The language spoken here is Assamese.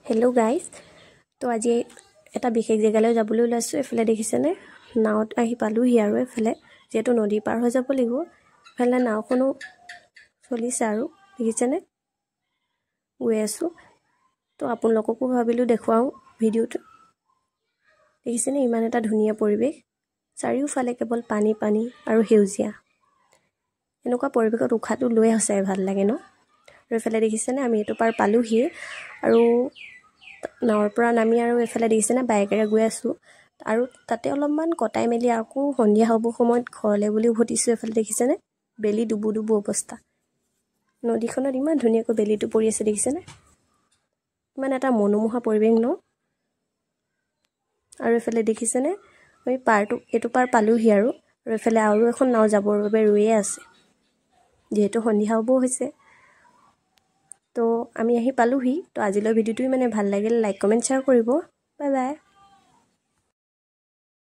হেল্ল' গাইজ, তো আজি এটা বিশেষ জেগালৈ যাবলৈ ওলাইছোঁ। এফালে দেখিছেনে নাৱত আহি পালোঁহি আৰু এফালে যিহেতু নদী পাৰ হৈ যাব লাগিব। এফালে নাওখনো চলিছে আৰু দেখিছেনে গৈ আছোঁ। তো আপোনালোককো ভাবিলোঁ দেখুৱাওঁ ভিডিঅ'টো। দেখিছেনে ইমান এটা ধুনীয়া পৰিৱেশ, চাৰিওফালে কেৱল পানী পানী আৰু সেউজীয়া। এনেকুৱা পৰিৱেশত উশাহটো লৈ সঁচাই ভাল লাগে ন। আৰু এফালে দেখিছেনে আমি এইটো পাৰ পালোঁহি আৰু নাৱৰ পৰা নামি আৰু এফালে দেখিছেনে বাইকেৰে গৈ আছোঁ। আৰু তাতে অলপমান কটাই মেলি আকৌ সন্ধিয়া হ'ব সময়ত ঘৰলৈ বুলি উভতিছোঁ। এফালে দেখিছেনে বেলি ডুবু ডুবু অৱস্থা। নদীখনত ইমান ধুনীয়াকৈ বেলিটো পৰি আছে দেখিছেনে, ইমান এটা মনোমোহা পৰিৱেশ ন। আৰু এফালে দেখিছেনে আমি এইটো পাৰ পালোঁহি আৰু এফালে আৰু এখন নাও যাবৰ বাবে ৰৈয়ে আছে, যিহেতু সন্ধিয়া হ'ব হৈছে। তো আমি আহি পালোঁহি। তো আজিলৈ ভিডিঅ'টো ভাল লাগিলে লাইক কমেণ্ট শ্বেয়াৰ কৰিব। Bye bye.